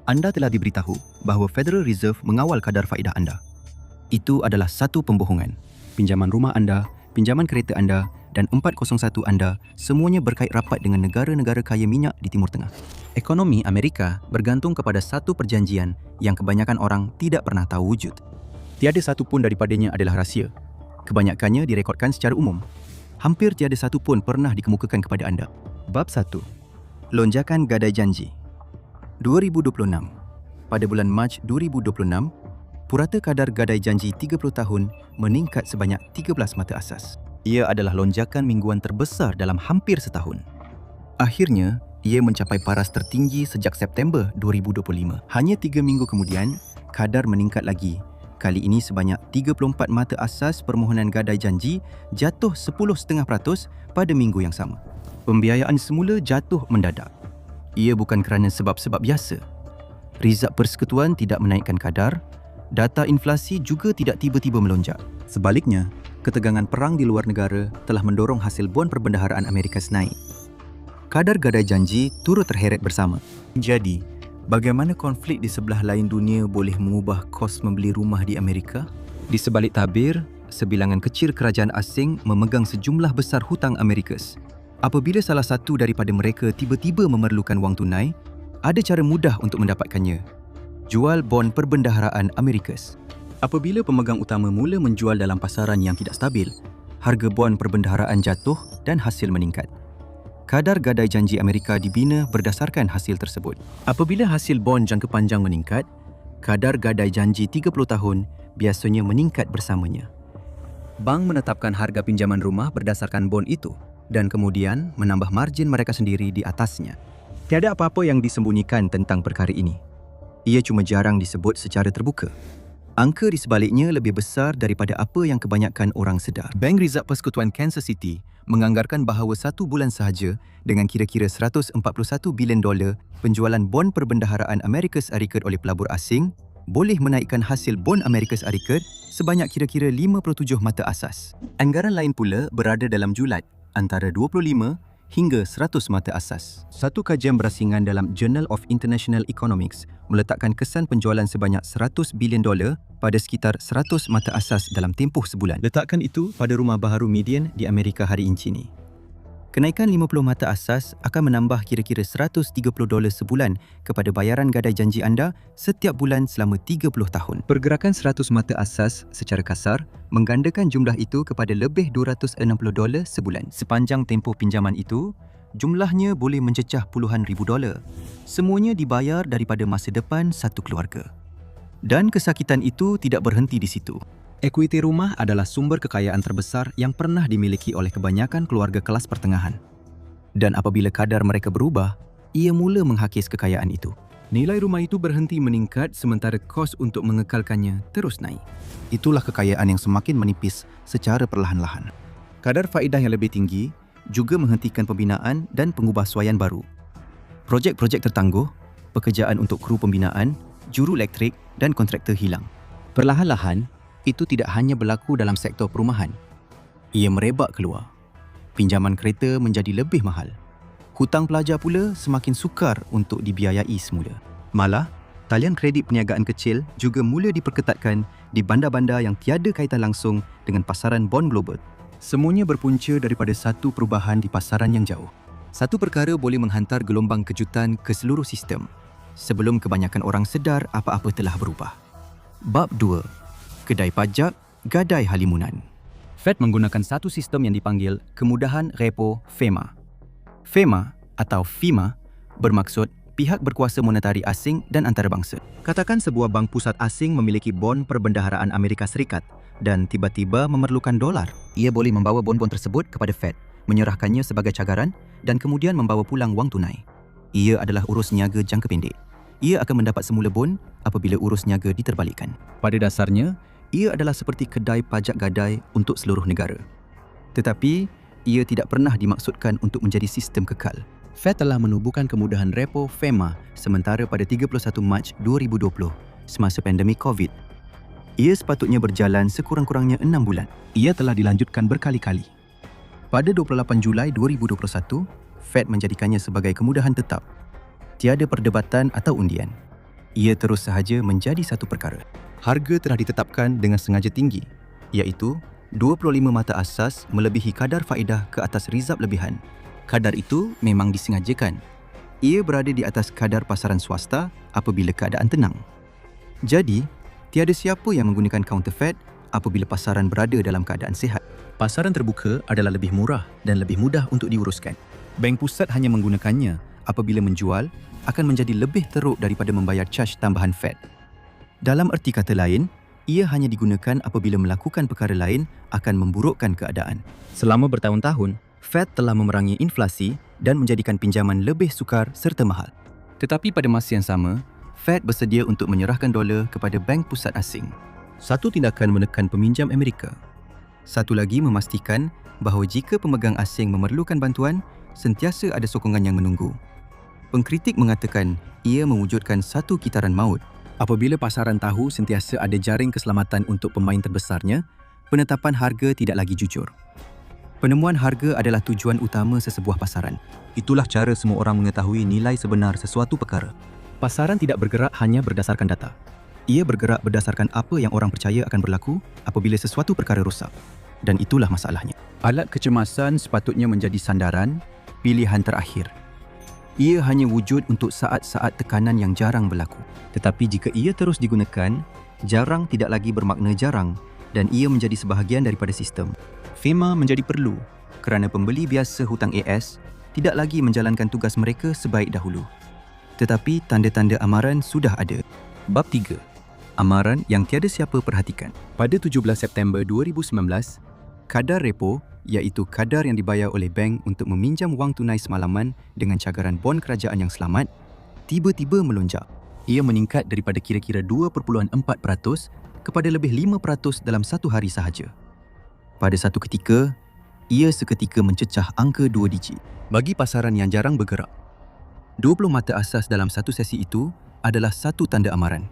Anda telah diberitahu bahawa Federal Reserve mengawal kadar faedah anda. Itu adalah satu pembohongan. Pinjaman rumah anda, pinjaman kereta anda dan 401 anda semuanya berkait rapat dengan negara-negara kaya minyak di Timur Tengah. Ekonomi Amerika bergantung kepada satu perjanjian yang kebanyakan orang tidak pernah tahu wujud. Tiada satu pun daripadanya adalah rahsia. Kebanyakannya direkodkan secara umum. Hampir tiada satu pun pernah dikemukakan kepada anda. Bab 1. Lonjakan gadai janji. 2026. Pada bulan Mac 2026, purata kadar gadai janji 30 tahun meningkat sebanyak 13 mata asas. Ia adalah lonjakan mingguan terbesar dalam hampir setahun. Akhirnya, ia mencapai paras tertinggi sejak September 2025. Hanya 3 minggu kemudian, kadar meningkat lagi. Kali ini sebanyak 34 mata asas permohonan gadai janji jatuh 10.5% pada minggu yang sama. Pembiayaan semula jatuh mendadak. Ia bukan kerana sebab-sebab biasa. Rizab Persekutuan tidak menaikkan kadar, data inflasi juga tidak tiba-tiba melonjak. Sebaliknya, ketegangan perang di luar negara telah mendorong hasil bon perbendaharaan Amerika naik. Kadar gadai janji turut terheret bersama. Jadi, bagaimana konflik di sebelah lain dunia boleh mengubah kos membeli rumah di Amerika? Di sebalik tabir, sebilangan kecil kerajaan asing memegang sejumlah besar hutang Amerikas. Apabila salah satu daripada mereka tiba-tiba memerlukan wang tunai, ada cara mudah untuk mendapatkannya. Jual bon perbendaharaan Amerikas. Apabila pemegang utama mula menjual dalam pasaran yang tidak stabil, harga bon perbendaharaan jatuh dan hasil meningkat. Kadar gadai janji Amerika dibina berdasarkan hasil tersebut. Apabila hasil bon jangka panjang meningkat, kadar gadai janji 30 tahun biasanya meningkat bersamanya. Bank menetapkan harga pinjaman rumah berdasarkan bon itu dan kemudian menambah margin mereka sendiri di atasnya. Tiada apa-apa yang disembunyikan tentang perkara ini. Ia cuma jarang disebut secara terbuka. Angka di sebaliknya lebih besar daripada apa yang kebanyakan orang sedar. Bank Rizab Persekutuan Kansas City menganggarkan bahawa 1 bulan sahaja dengan kira-kira $141 bilion penjualan bon perbendaharaan Amerika Syarikat oleh pelabur asing boleh menaikkan hasil bon Amerika Syarikat sebanyak kira-kira 57 mata asas. Anggaran lain pula berada dalam julat antara 25 hingga 100 mata asas. Satu kajian berasingan dalam Journal of International Economics meletakkan kesan penjualan sebanyak $100 bilion pada sekitar 100 mata asas dalam tempoh sebulan. Letakkan itu pada rumah baharu median di Amerika hari ini. Kenaikan 50 mata asas akan menambah kira-kira $130 sebulan kepada bayaran gadai janji anda setiap bulan selama 30 tahun. Pergerakan 100 mata asas secara kasar menggandakan jumlah itu kepada lebih $260 sebulan. Sepanjang tempoh pinjaman itu, jumlahnya boleh mencecah puluhan ribu dolar. Semuanya dibayar daripada masa depan satu keluarga. Dan kesakitan itu tidak berhenti di situ. Ekuiti rumah adalah sumber kekayaan terbesar yang pernah dimiliki oleh kebanyakan keluarga kelas pertengahan. Dan apabila kadar mereka berubah, ia mula menghakis kekayaan itu. Nilai rumah itu berhenti meningkat sementara kos untuk mengekalkannya terus naik. Itulah kekayaan yang semakin menipis secara perlahan-lahan. Kadar faedah yang lebih tinggi juga menghentikan pembinaan dan pengubahsuaian baru. Projek-projek tertangguh, pekerjaan untuk kru pembinaan, juru elektrik dan kontraktor hilang. Perlahan-lahan, itu tidak hanya berlaku dalam sektor perumahan. Ia merebak keluar. Pinjaman kereta menjadi lebih mahal. Hutang pelajar pula semakin sukar untuk dibiayai semula. Malah, talian kredit perniagaan kecil juga mula diperketatkan di bandar-bandar yang tiada kaitan langsung dengan pasaran bon global. Semuanya berpunca daripada satu perubahan di pasaran yang jauh. Satu perkara boleh menghantar gelombang kejutan ke seluruh sistem sebelum kebanyakan orang sedar apa-apa telah berubah. Bab 2. Kedai pajak, gadai halimunan. Fed menggunakan satu sistem yang dipanggil kemudahan repo FEMA. FEMA atau FIMA bermaksud pihak berkuasa monetari asing dan antarabangsa. Katakan sebuah bank pusat asing memiliki bon perbendaharaan Amerika Serikat dan tiba-tiba memerlukan dolar. Ia boleh membawa bon-bon tersebut kepada Fed, menyerahkannya sebagai cagaran dan kemudian membawa pulang wang tunai. Ia adalah urus niaga jangka pendek. Ia akan mendapat semula bon apabila urus niaga diterbalikkan. Pada dasarnya, ia adalah seperti kedai pajak gadai untuk seluruh negara. Tetapi, ia tidak pernah dimaksudkan untuk menjadi sistem kekal. Fed telah menubuhkan kemudahan repo FEMA sementara pada 31 Mac 2020 semasa pandemik COVID. Ia sepatutnya berjalan sekurang-kurangnya 6 bulan. Ia telah dilanjutkan berkali-kali. Pada 28 Julai 2021, Fed menjadikannya sebagai kemudahan tetap. Tiada perdebatan atau undian. Ia terus sahaja menjadi satu perkara. Harga telah ditetapkan dengan sengaja tinggi, iaitu 25 mata asas melebihi kadar faedah ke atas rizab lebihan. Kadar itu memang disengajakan. Ia berada di atas kadar pasaran swasta apabila keadaan tenang. Jadi, tiada siapa yang menggunakan counter Fed apabila pasaran berada dalam keadaan sihat. Pasaran terbuka adalah lebih murah dan lebih mudah untuk diuruskan. Bank pusat hanya menggunakannya apabila menjual akan menjadi lebih teruk daripada membayar caj tambahan Fed. Dalam erti kata lain, ia hanya digunakan apabila melakukan perkara lain akan memburukkan keadaan. Selama bertahun-tahun, Fed telah memerangi inflasi dan menjadikan pinjaman lebih sukar serta mahal. Tetapi pada masa yang sama, Fed bersedia untuk menyerahkan dolar kepada bank pusat asing. Satu tindakan menekan peminjam Amerika. Satu lagi memastikan bahawa jika pemegang asing memerlukan bantuan, sentiasa ada sokongan yang menunggu. Pengkritik mengatakan ia mewujudkan satu kitaran maut. Apabila pasaran tahu sentiasa ada jaring keselamatan untuk pemain terbesarnya, penetapan harga tidak lagi jujur. Penemuan harga adalah tujuan utama sesebuah pasaran. Itulah cara semua orang mengetahui nilai sebenar sesuatu perkara. Pasaran tidak bergerak hanya berdasarkan data. Ia bergerak berdasarkan apa yang orang percaya akan berlaku apabila sesuatu perkara rosak. Dan itulah masalahnya. Alat kecemasan sepatutnya menjadi sandaran, pilihan terakhir. Ia hanya wujud untuk saat-saat tekanan yang jarang berlaku. Tetapi jika ia terus digunakan, jarang tidak lagi bermakna jarang dan ia menjadi sebahagian daripada sistem. FEMA menjadi perlu kerana pembeli biasa hutang AS tidak lagi menjalankan tugas mereka sebaik dahulu. Tetapi tanda-tanda amaran sudah ada. Bab 3. Amaran yang tiada siapa perhatikan. Pada 17 September 2019, kadar repo, iaitu kadar yang dibayar oleh bank untuk meminjam wang tunai semalaman dengan cagaran bon kerajaan yang selamat, tiba-tiba melonjak. Ia meningkat daripada kira-kira 2.4% kepada lebih 5% dalam satu hari sahaja. Pada satu ketika, ia seketika mencecah angka 2 digit. Bagi pasaran yang jarang bergerak, 20 mata asas dalam satu sesi itu adalah satu tanda amaran.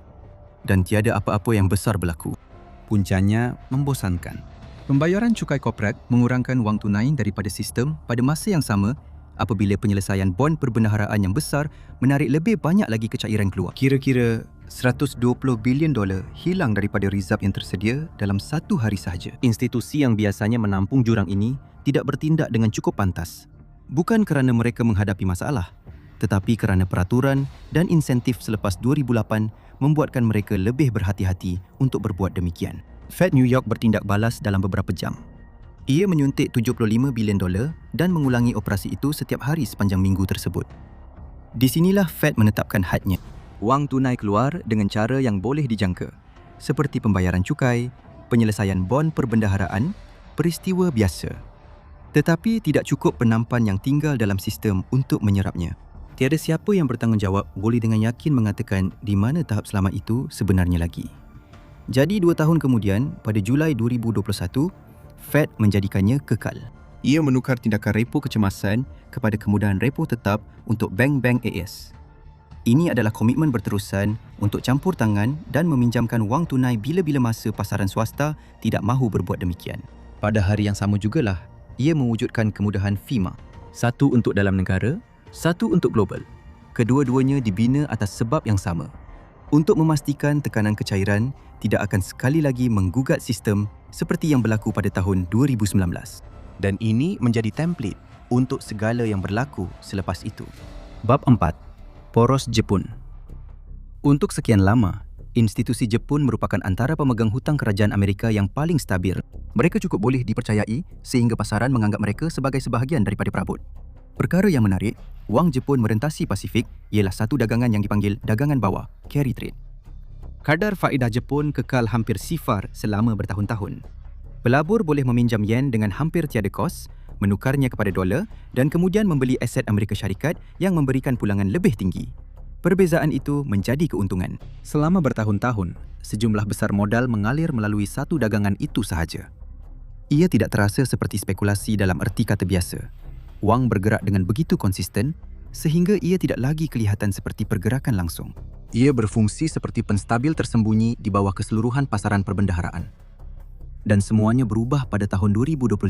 Dan tiada apa-apa yang besar berlaku. Puncanya membosankan. Pembayaran cukai korporat mengurangkan wang tunai daripada sistem pada masa yang sama apabila penyelesaian bon perbendaharaan yang besar menarik lebih banyak lagi kecairan keluar. Kira-kira $120 bilion hilang daripada rizab yang tersedia dalam satu hari sahaja. Institusi yang biasanya menampung jurang ini tidak bertindak dengan cukup pantas. Bukan kerana mereka menghadapi masalah, tetapi kerana peraturan dan insentif selepas 2008 membuatkan mereka lebih berhati-hati untuk berbuat demikian. Fed New York bertindak balas dalam beberapa jam. Ia menyuntik $75 bilion dan mengulangi operasi itu setiap hari sepanjang minggu tersebut. Di sinilah Fed menetapkan hadnya. Wang tunai keluar dengan cara yang boleh dijangka, seperti pembayaran cukai, penyelesaian bon perbendaharaan, peristiwa biasa. Tetapi tidak cukup penampan yang tinggal dalam sistem untuk menyerapnya. Tiada siapa yang bertanggungjawab boleh dengan yakin mengatakan di mana tahap selamat itu sebenarnya lagi. Jadi 2 tahun kemudian, pada Julai 2021, Fed menjadikannya kekal. Ia menukar tindakan repo kecemasan kepada kemudahan repo tetap untuk bank-bank AS. Ini adalah komitmen berterusan untuk campur tangan dan meminjamkan wang tunai bila-bila masa pasaran swasta tidak mahu berbuat demikian. Pada hari yang sama jugalah, ia mewujudkan kemudahan FEMA. Satu untuk dalam negara, satu untuk global. Kedua-duanya dibina atas sebab yang sama. Untuk memastikan tekanan kecairan tidak akan sekali lagi menggugat sistem seperti yang berlaku pada tahun 2019. Dan ini menjadi template untuk segala yang berlaku selepas itu. Bab 4. Poros Jepun. Untuk sekian lama, institusi Jepun merupakan antara pemegang hutang kerajaan Amerika yang paling stabil. Mereka cukup boleh dipercayai sehingga pasaran menganggap mereka sebagai sebahagian daripada perabot. Perkara yang menarik, wang Jepun merentasi Pasifik ialah satu dagangan yang dipanggil dagangan bawah, carry trade. Kadar faedah Jepun kekal hampir sifar selama bertahun-tahun. Pelabur boleh meminjam yen dengan hampir tiada kos, menukarnya kepada dolar dan kemudian membeli aset Amerika Syarikat yang memberikan pulangan lebih tinggi. Perbezaan itu menjadi keuntungan. Selama bertahun-tahun, sejumlah besar modal mengalir melalui satu dagangan itu sahaja. Ia tidak terasa seperti spekulasi dalam erti kata biasa. Wang bergerak dengan begitu konsisten sehingga ia tidak lagi kelihatan seperti pergerakan langsung. Ia berfungsi seperti penstabil tersembunyi di bawah keseluruhan pasaran perbendaharaan. Dan semuanya berubah pada tahun 2025,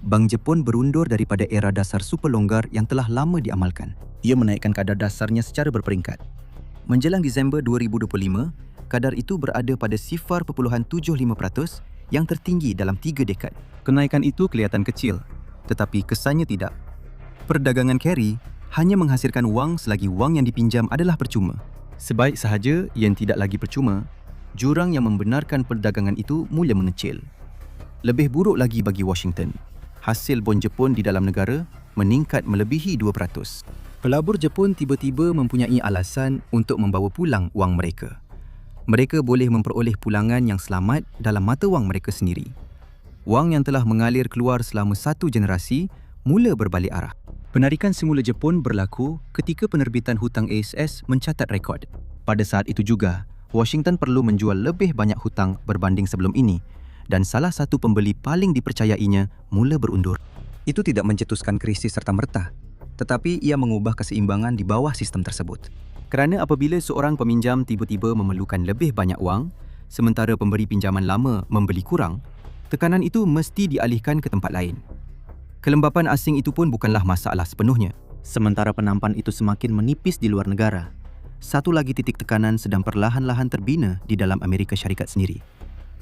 Bank Jepun berundur daripada era dasar super longgar yang telah lama diamalkan. Ia menaikkan kadar dasarnya secara berperingkat. Menjelang Disember 2025, kadar itu berada pada 0.75% yang tertinggi dalam 3 dekad. Kenaikan itu kelihatan kecil, tetapi kesannya tidak. Perdagangan carry hanya menghasilkan wang selagi wang yang dipinjam adalah percuma. Sebaik sahaja yang tidak lagi percuma, jurang yang membenarkan perdagangan itu mula mengecil. Lebih buruk lagi bagi Washington. Hasil bon Jepun di dalam negara meningkat melebihi 2%. Pelabur Jepun tiba-tiba mempunyai alasan untuk membawa pulang wang mereka. Mereka boleh memperoleh pulangan yang selamat dalam mata wang mereka sendiri. Wang yang telah mengalir keluar selama 1 generasi mula berbalik arah. Penarikan semula Jepun berlaku ketika penerbitan hutang ASS mencatat rekod. Pada saat itu juga, Washington perlu menjual lebih banyak hutang berbanding sebelum ini dan salah satu pembeli paling dipercayainya mula berundur. Itu tidak mencetuskan krisis serta-merta, tetapi ia mengubah keseimbangan di bawah sistem tersebut. Kerana apabila seorang peminjam tiba-tiba memerlukan lebih banyak wang, sementara pemberi pinjaman lama membeli kurang, tekanan itu mesti dialihkan ke tempat lain. Kelembapan asing itu pun bukanlah masalah sepenuhnya. Sementara penampan itu semakin menipis di luar negara, satu lagi titik tekanan sedang perlahan-lahan terbina di dalam Amerika Syarikat sendiri.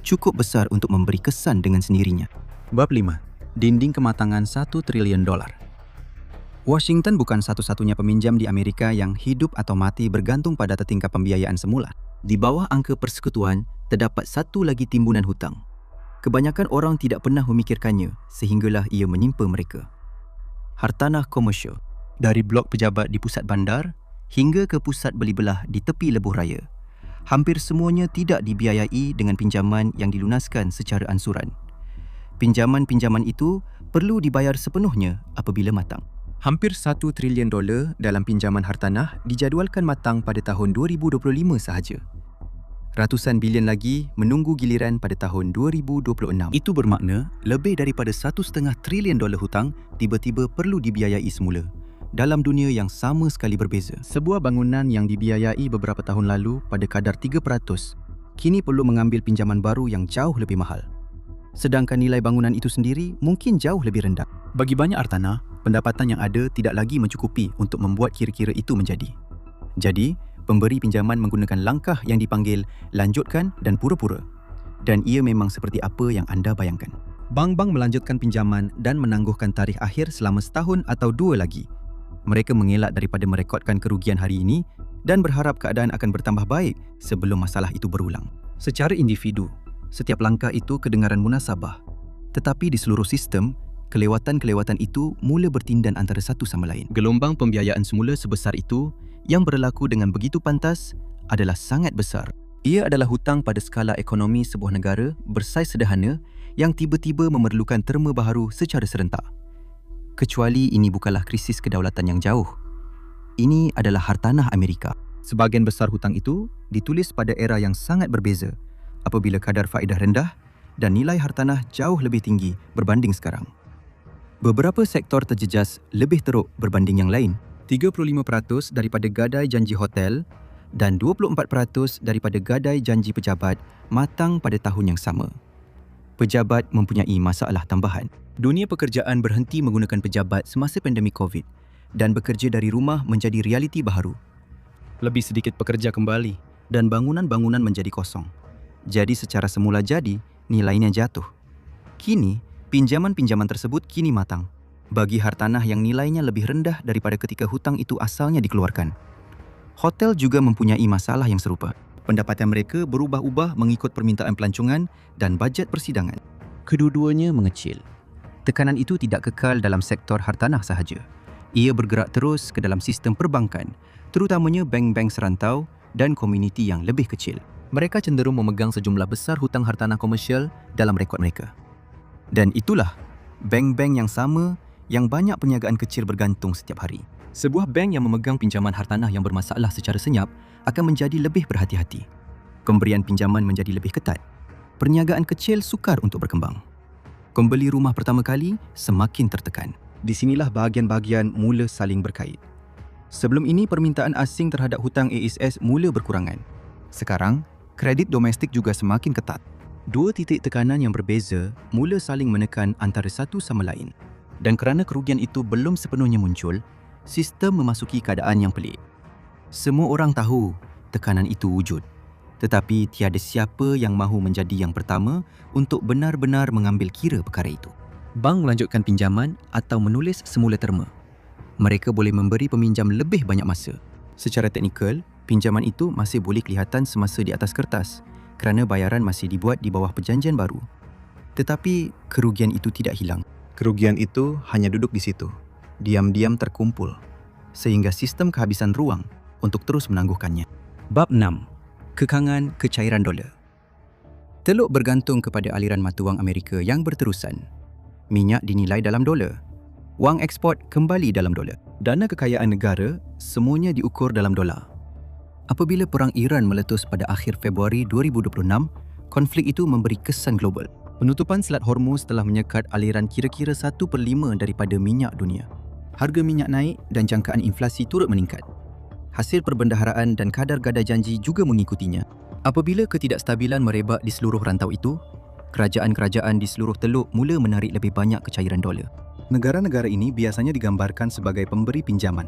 Cukup besar untuk memberi kesan dengan sendirinya. Bab 5. Dinding kematangan $1 triliun. Washington bukan satu-satunya peminjam di Amerika yang hidup atau mati bergantung pada tertingkap pembiayaan semula. Di bawah angka persekutuan, terdapat satu lagi timbunan hutang. Kebanyakan orang tidak pernah memikirkannya sehinggalah ia menimpa mereka. Hartanah komersial. Dari blok pejabat di pusat bandar hingga ke pusat beli belah di tepi lebuh raya. Hampir semuanya tidak dibiayai dengan pinjaman yang dilunaskan secara ansuran. Pinjaman-pinjaman itu perlu dibayar sepenuhnya apabila matang. Hampir $1 triliun dalam pinjaman hartanah dijadualkan matang pada tahun 2025 sahaja. Ratusan bilion lagi menunggu giliran pada tahun 2026. Itu bermakna lebih daripada $1.5 triliun hutang tiba-tiba perlu dibiayai semula dalam dunia yang sama sekali berbeza. Sebuah bangunan yang dibiayai beberapa tahun lalu pada kadar 3% kini perlu mengambil pinjaman baru yang jauh lebih mahal. Sedangkan nilai bangunan itu sendiri mungkin jauh lebih rendah. Bagi banyak hartanah, pendapatan yang ada tidak lagi mencukupi untuk membuat kira-kira itu menjadi. Jadi, pemberi pinjaman menggunakan langkah yang dipanggil lanjutkan dan pura-pura. Dan ia memang seperti apa yang anda bayangkan. Bank-bank melanjutkan pinjaman dan menangguhkan tarikh akhir selama setahun atau 2 lagi. Mereka mengelak daripada merekodkan kerugian hari ini dan berharap keadaan akan bertambah baik sebelum masalah itu berulang. Secara individu, setiap langkah itu kedengaran munasabah. Tetapi di seluruh sistem, kelewatan-kelewatan itu mula bertindan antara satu sama lain. Gelombang pembiayaan semula sebesar itu yang berlaku dengan begitu pantas adalah sangat besar. Ia adalah hutang pada skala ekonomi sebuah negara bersaiz sederhana yang tiba-tiba memerlukan terma baharu secara serentak. Kecuali ini bukanlah krisis kedaulatan yang jauh. Ini adalah hartanah Amerika. Sebahagian besar hutang itu ditulis pada era yang sangat berbeza apabila kadar faedah rendah dan nilai hartanah jauh lebih tinggi berbanding sekarang. Beberapa sektor terjejas lebih teruk berbanding yang lain. 35% daripada gadai janji hotel dan 24% daripada gadai janji pejabat matang pada tahun yang sama. Pejabat mempunyai masalah tambahan. Dunia pekerjaan berhenti menggunakan pejabat semasa pandemik COVID dan bekerja dari rumah menjadi realiti baharu. Lebih sedikit pekerja kembali dan bangunan-bangunan menjadi kosong. Jadi secara semula jadi, nilainya jatuh. Kini, pinjaman-pinjaman tersebut kini matang bagi hartanah yang nilainya lebih rendah daripada ketika hutang itu asalnya dikeluarkan. Hotel juga mempunyai masalah yang serupa. Pendapatan mereka berubah-ubah mengikut permintaan pelancongan dan bajet persidangan. Kedua-duanya mengecil. Tekanan itu tidak kekal dalam sektor hartanah sahaja. Ia bergerak terus ke dalam sistem perbankan, terutamanya bank-bank serantau dan komuniti yang lebih kecil. Mereka cenderung memegang sejumlah besar hutang hartanah komersial dalam rekod mereka. Dan itulah bank-bank yang sama yang banyak perniagaan kecil bergantung setiap hari. Sebuah bank yang memegang pinjaman hartanah yang bermasalah secara senyap akan menjadi lebih berhati-hati. Pemberian pinjaman menjadi lebih ketat. Perniagaan kecil sukar untuk berkembang. Pembeli rumah pertama kali semakin tertekan. Di sinilah bahagian-bahagian mula saling berkait. Sebelum ini permintaan asing terhadap hutang ASS mula berkurangan. Sekarang, kredit domestik juga semakin ketat. Dua titik tekanan yang berbeza mula saling menekan antara satu sama lain. Dan kerana kerugian itu belum sepenuhnya muncul, sistem memasuki keadaan yang pelik. Semua orang tahu tekanan itu wujud. Tetapi tiada siapa yang mahu menjadi yang pertama untuk benar-benar mengambil kira perkara itu. Bank melanjutkan pinjaman atau menulis semula terma. Mereka boleh memberi peminjam lebih banyak masa. Secara teknikal, pinjaman itu masih boleh kelihatan semasa di atas kertas kerana bayaran masih dibuat di bawah perjanjian baru. Tetapi kerugian itu tidak hilang. Kerugian itu hanya duduk di situ, diam-diam terkumpul, sehingga sistem kehabisan ruang untuk terus menangguhkannya. Bab 6. Kekangan kecairan dolar. Teluk bergantung kepada aliran mata wang Amerika yang berterusan. Minyak dinilai dalam dolar. Wang ekspor kembali dalam dolar. Dana kekayaan negara semuanya diukur dalam dolar. Apabila perang Iran meletus pada akhir Februari 2026, konflik itu memberi kesan global. Penutupan Selat Hormuz telah menyekat aliran kira-kira 1/5 daripada minyak dunia. Harga minyak naik dan jangkaan inflasi turut meningkat. Hasil perbendaharaan dan kadar gadai janji juga mengikutinya. Apabila ketidakstabilan merebak di seluruh rantau itu, kerajaan-kerajaan di seluruh teluk mula menarik lebih banyak kecairan dolar. Negara-negara ini biasanya digambarkan sebagai pemberi pinjaman,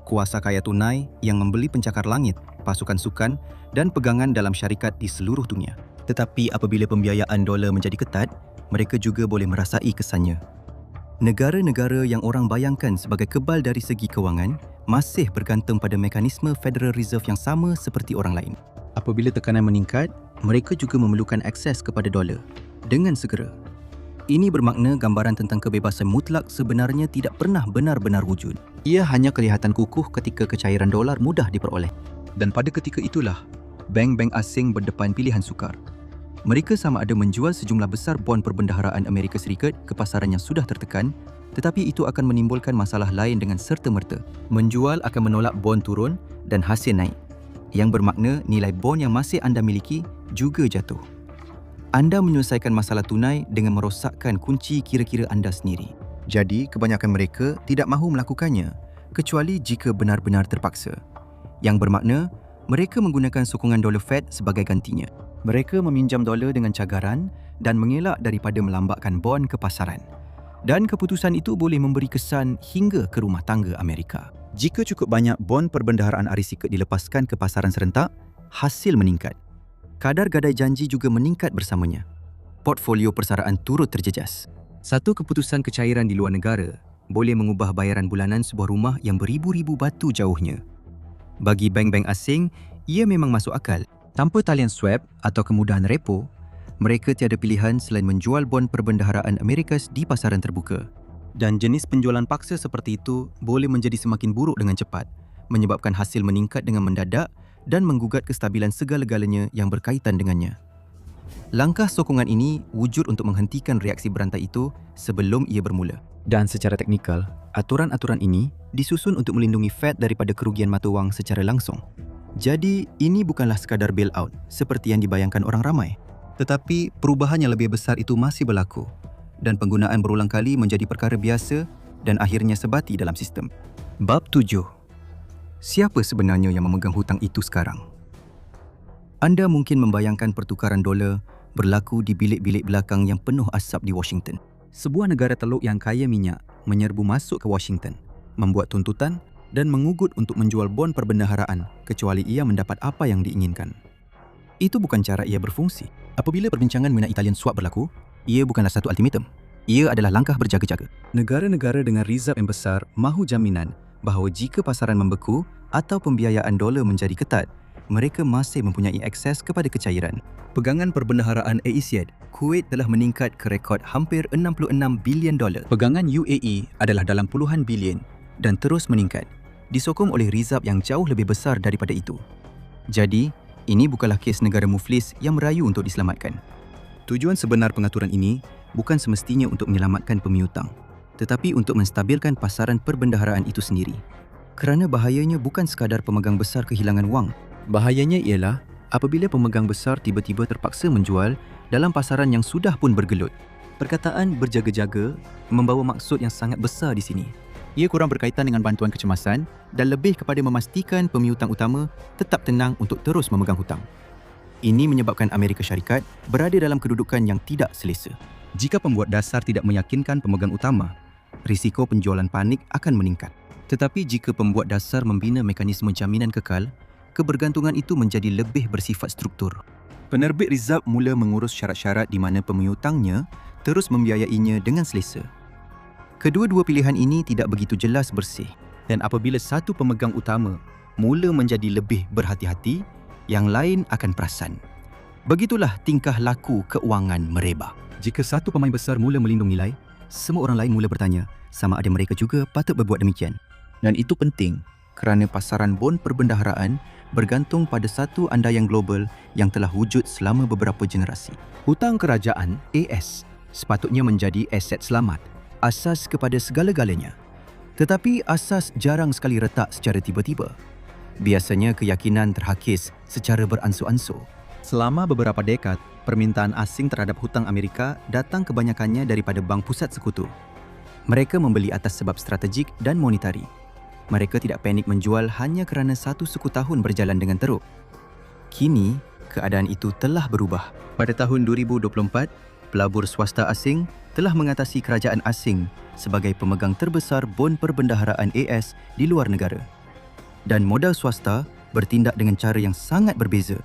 kuasa kaya tunai yang membeli pencakar langit, pasukan sukan dan pegangan dalam syarikat di seluruh dunia. Tetapi apabila pembiayaan dolar menjadi ketat, mereka juga boleh merasai kesannya. Negara-negara yang orang bayangkan sebagai kebal dari segi kewangan masih bergantung pada mekanisme Federal Reserve yang sama seperti orang lain. Apabila tekanan meningkat, mereka juga memerlukan akses kepada dolar dengan segera. Ini bermakna gambaran tentang kebebasan mutlak sebenarnya tidak pernah benar-benar wujud. Ia hanya kelihatan kukuh ketika kecairan dolar mudah diperoleh. Dan pada ketika itulah, bank-bank asing berdepan pilihan sukar. Mereka sama ada menjual sejumlah besar bon perbendaharaan Amerika Serikat ke pasaran yang sudah tertekan, tetapi itu akan menimbulkan masalah lain dengan serta-merta. Menjual akan menolak bon turun dan hasil naik, yang bermakna nilai bon yang masih anda miliki juga jatuh. Anda menyelesaikan masalah tunai dengan merosakkan kunci kira-kira anda sendiri. Jadi, kebanyakan mereka tidak mahu melakukannya, kecuali jika benar-benar terpaksa. Yang bermakna, mereka menggunakan sokongan dolar Fed sebagai gantinya. Mereka meminjam dolar dengan cagaran dan mengelak daripada melambakkan bon ke pasaran. Dan keputusan itu boleh memberi kesan hingga ke rumah tangga Amerika. Jika cukup banyak bon perbendaharaan Amerika dilepaskan ke pasaran serentak, hasil meningkat. Kadar gadai janji juga meningkat bersamanya. Portfolio persaraan turut terjejas. Satu keputusan kecairan di luar negara boleh mengubah bayaran bulanan sebuah rumah yang beribu-ribu batu jauhnya. Bagi bank-bank asing, ia memang masuk akal. Tanpa talian swab atau kemudahan repo, mereka tiada pilihan selain menjual bon perbendaharaan Amerika di pasaran terbuka. Dan jenis penjualan paksa seperti itu boleh menjadi semakin buruk dengan cepat, menyebabkan hasil meningkat dengan mendadak dan menggugat kestabilan segala-galanya yang berkaitan dengannya. Langkah sokongan ini wujud untuk menghentikan reaksi berantai itu sebelum ia bermula. Dan secara teknikal, aturan-aturan ini disusun untuk melindungi Fed daripada kerugian mata wang secara langsung. Jadi, ini bukanlah sekadar bailout seperti yang dibayangkan orang ramai. Tetapi, perubahan yang lebih besar itu masih berlaku dan penggunaan berulang kali menjadi perkara biasa dan akhirnya sebati dalam sistem. Bab 7. Siapa sebenarnya yang memegang hutang itu sekarang? Anda mungkin membayangkan pertukaran dolar berlaku di bilik-bilik belakang yang penuh asap di Washington. Sebuah negara teluk yang kaya minyak menyerbu masuk ke Washington, membuat tuntutan dan mengugut untuk menjual bon perbendaharaan kecuali ia mendapat apa yang diinginkan. Itu bukan cara ia berfungsi. Apabila perbincangan mengenai Italian swap berlaku, ia bukanlah satu ultimatum. Ia adalah langkah berjaga-jaga. Negara-negara dengan reserve yang besar mahu jaminan bahawa jika pasaran membeku atau pembiayaan dolar menjadi ketat, mereka masih mempunyai akses kepada kecairan. Pegangan perbendaharaan AECAD, Kuwait telah meningkat ke rekod hampir $66 bilion. Pegangan UAE adalah dalam puluhan bilion dan terus meningkat, disokong oleh reserve yang jauh lebih besar daripada itu. Jadi, ini bukanlah kes negara muflis yang merayu untuk diselamatkan. Tujuan sebenar pengaturan ini bukan semestinya untuk menyelamatkan pemiutang, tetapi untuk menstabilkan pasaran perbendaharaan itu sendiri. Kerana bahayanya bukan sekadar pemegang besar kehilangan wang. Bahayanya ialah apabila pemegang besar tiba-tiba terpaksa menjual dalam pasaran yang sudah pun bergelut. Perkataan berjaga-jaga membawa maksud yang sangat besar di sini. Ia kurang berkaitan dengan bantuan kecemasan dan lebih kepada memastikan pemiutang utama tetap tenang untuk terus memegang hutang. Ini menyebabkan Amerika Syarikat berada dalam kedudukan yang tidak selesa. Jika pembuat dasar tidak meyakinkan pemegang utama, risiko penjualan panik akan meningkat. Tetapi jika pembuat dasar membina mekanisme jaminan kekal, kebergantungan itu menjadi lebih bersifat struktur. Penerbit Rizab mula mengurus syarat-syarat di mana pemiutangnya terus membiayainya dengan selesa. Kedua-dua pilihan ini tidak begitu jelas bersih, dan apabila satu pemegang utama mula menjadi lebih berhati-hati, yang lain akan perasan. Begitulah tingkah laku keuangan merebak. Jika satu pemain besar mula melindung nilai, semua orang lain mula bertanya sama ada mereka juga patut berbuat demikian. Dan itu penting kerana pasaran bon perbendaharaan bergantung pada satu andaian global yang telah wujud selama beberapa generasi. Hutang kerajaan AS sepatutnya menjadi aset selamat, asas kepada segala-galanya. Tetapi asas jarang sekali retak secara tiba-tiba. Biasanya keyakinan terhakis secara beransur-ansur. Selama beberapa dekad, permintaan asing terhadap hutang Amerika datang kebanyakannya daripada bank pusat sekutu. Mereka membeli atas sebab strategik dan monetari. Mereka tidak panik menjual hanya kerana satu suku tahun berjalan dengan teruk. Kini, keadaan itu telah berubah. Pada tahun 2024, pelabur swasta asing telah mengatasi kerajaan asing sebagai pemegang terbesar bon perbendaharaan AS di luar negara. Dan modal swasta bertindak dengan cara yang sangat berbeza.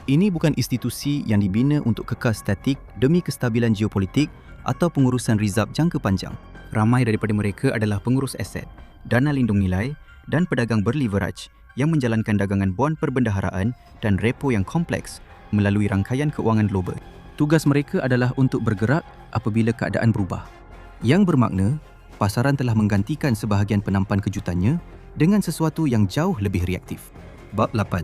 Ini bukan institusi yang dibina untuk kekal statik demi kestabilan geopolitik atau pengurusan rizab jangka panjang. Ramai daripada mereka adalah pengurus aset, dana lindung nilai dan pedagang berleverage yang menjalankan dagangan bon perbendaharaan dan repo yang kompleks melalui rangkaian keuangan global. Tugas mereka adalah untuk bergerak apabila keadaan berubah. Yang bermakna, pasaran telah menggantikan sebahagian penampan kejutannya dengan sesuatu yang jauh lebih reaktif. Bab 8.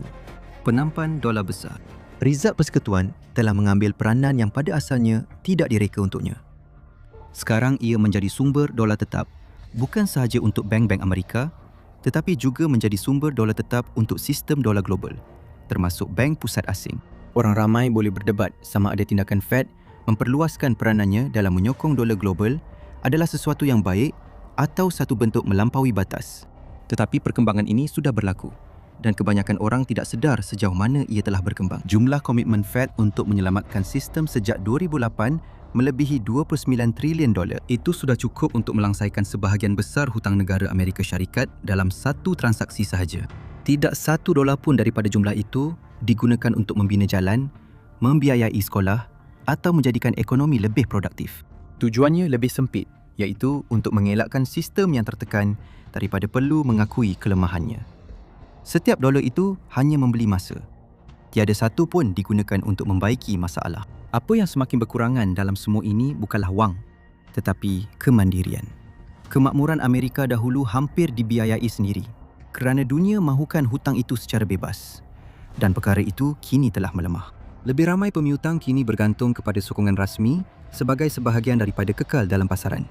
Penampan dolar besar. Rizab Persekutuan telah mengambil peranan yang pada asalnya tidak direka untuknya. Sekarang ia menjadi sumber dolar tetap bukan sahaja untuk bank-bank Amerika, tetapi juga menjadi sumber dolar tetap untuk sistem dolar global, termasuk bank pusat asing. Orang ramai boleh berdebat sama ada tindakan Fed memperluaskan peranannya dalam menyokong dolar global adalah sesuatu yang baik atau satu bentuk melampaui batas. Tetapi perkembangan ini sudah berlaku dan kebanyakan orang tidak sedar sejauh mana ia telah berkembang. Jumlah komitmen Fed untuk menyelamatkan sistem sejak 2008 melebihi 29 trilion dolar. Itu sudah cukup untuk melangsaikan sebahagian besar hutang negara Amerika Syarikat dalam satu transaksi sahaja. Tidak satu dolar pun daripada jumlah itu digunakan untuk membina jalan, membiayai sekolah atau menjadikan ekonomi lebih produktif. Tujuannya lebih sempit, iaitu untuk mengelakkan sistem yang tertekan daripada perlu mengakui kelemahannya. Setiap dolar itu hanya membeli masa. Tiada satu pun digunakan untuk membaiki masalah. Apa yang semakin berkurangan dalam semua ini bukanlah wang, tetapi kemandirian. Kemakmuran Amerika dahulu hampir dibiayai sendiri kerana dunia mahukan hutang itu secara bebas. Dan perkara itu kini telah melemah. Lebih ramai pemiutang kini bergantung kepada sokongan rasmi sebagai sebahagian daripada kekal dalam pasaran.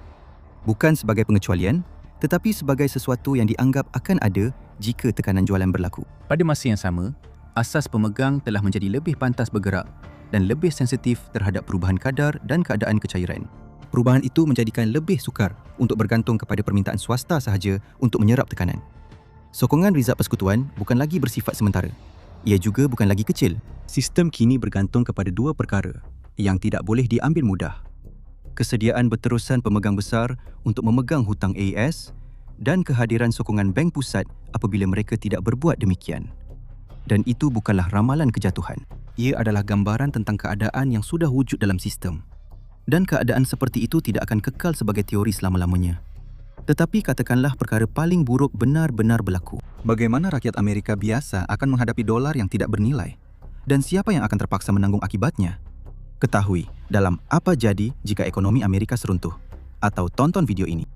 Bukan sebagai pengecualian, tetapi sebagai sesuatu yang dianggap akan ada jika tekanan jualan berlaku. Pada masa yang sama, asas pemegang telah menjadi lebih pantas bergerak dan lebih sensitif terhadap perubahan kadar dan keadaan kecairan. Perubahan itu menjadikan lebih sukar untuk bergantung kepada permintaan swasta sahaja untuk menyerap tekanan. Sokongan Rizab Persekutuan bukan lagi bersifat sementara. Ia juga bukan lagi kecil. Sistem kini bergantung kepada dua perkara yang tidak boleh diambil mudah. Kesediaan berterusan pemegang besar untuk memegang hutang AS dan kehadiran sokongan bank pusat apabila mereka tidak berbuat demikian. Dan itu bukanlah ramalan kejatuhan. Ia adalah gambaran tentang keadaan yang sudah wujud dalam sistem. Dan keadaan seperti itu tidak akan kekal sebagai teori selama-lamanya. Tetapi katakanlah perkara paling buruk benar-benar berlaku. Bagaimana rakyat Amerika biasa akan menghadapi dolar yang tidak bernilai? Dan siapa yang akan terpaksa menanggung akibatnya? Ketahui dalam Apa Jadi Jika Ekonomi Amerika Seruntuh atau tonton video ini.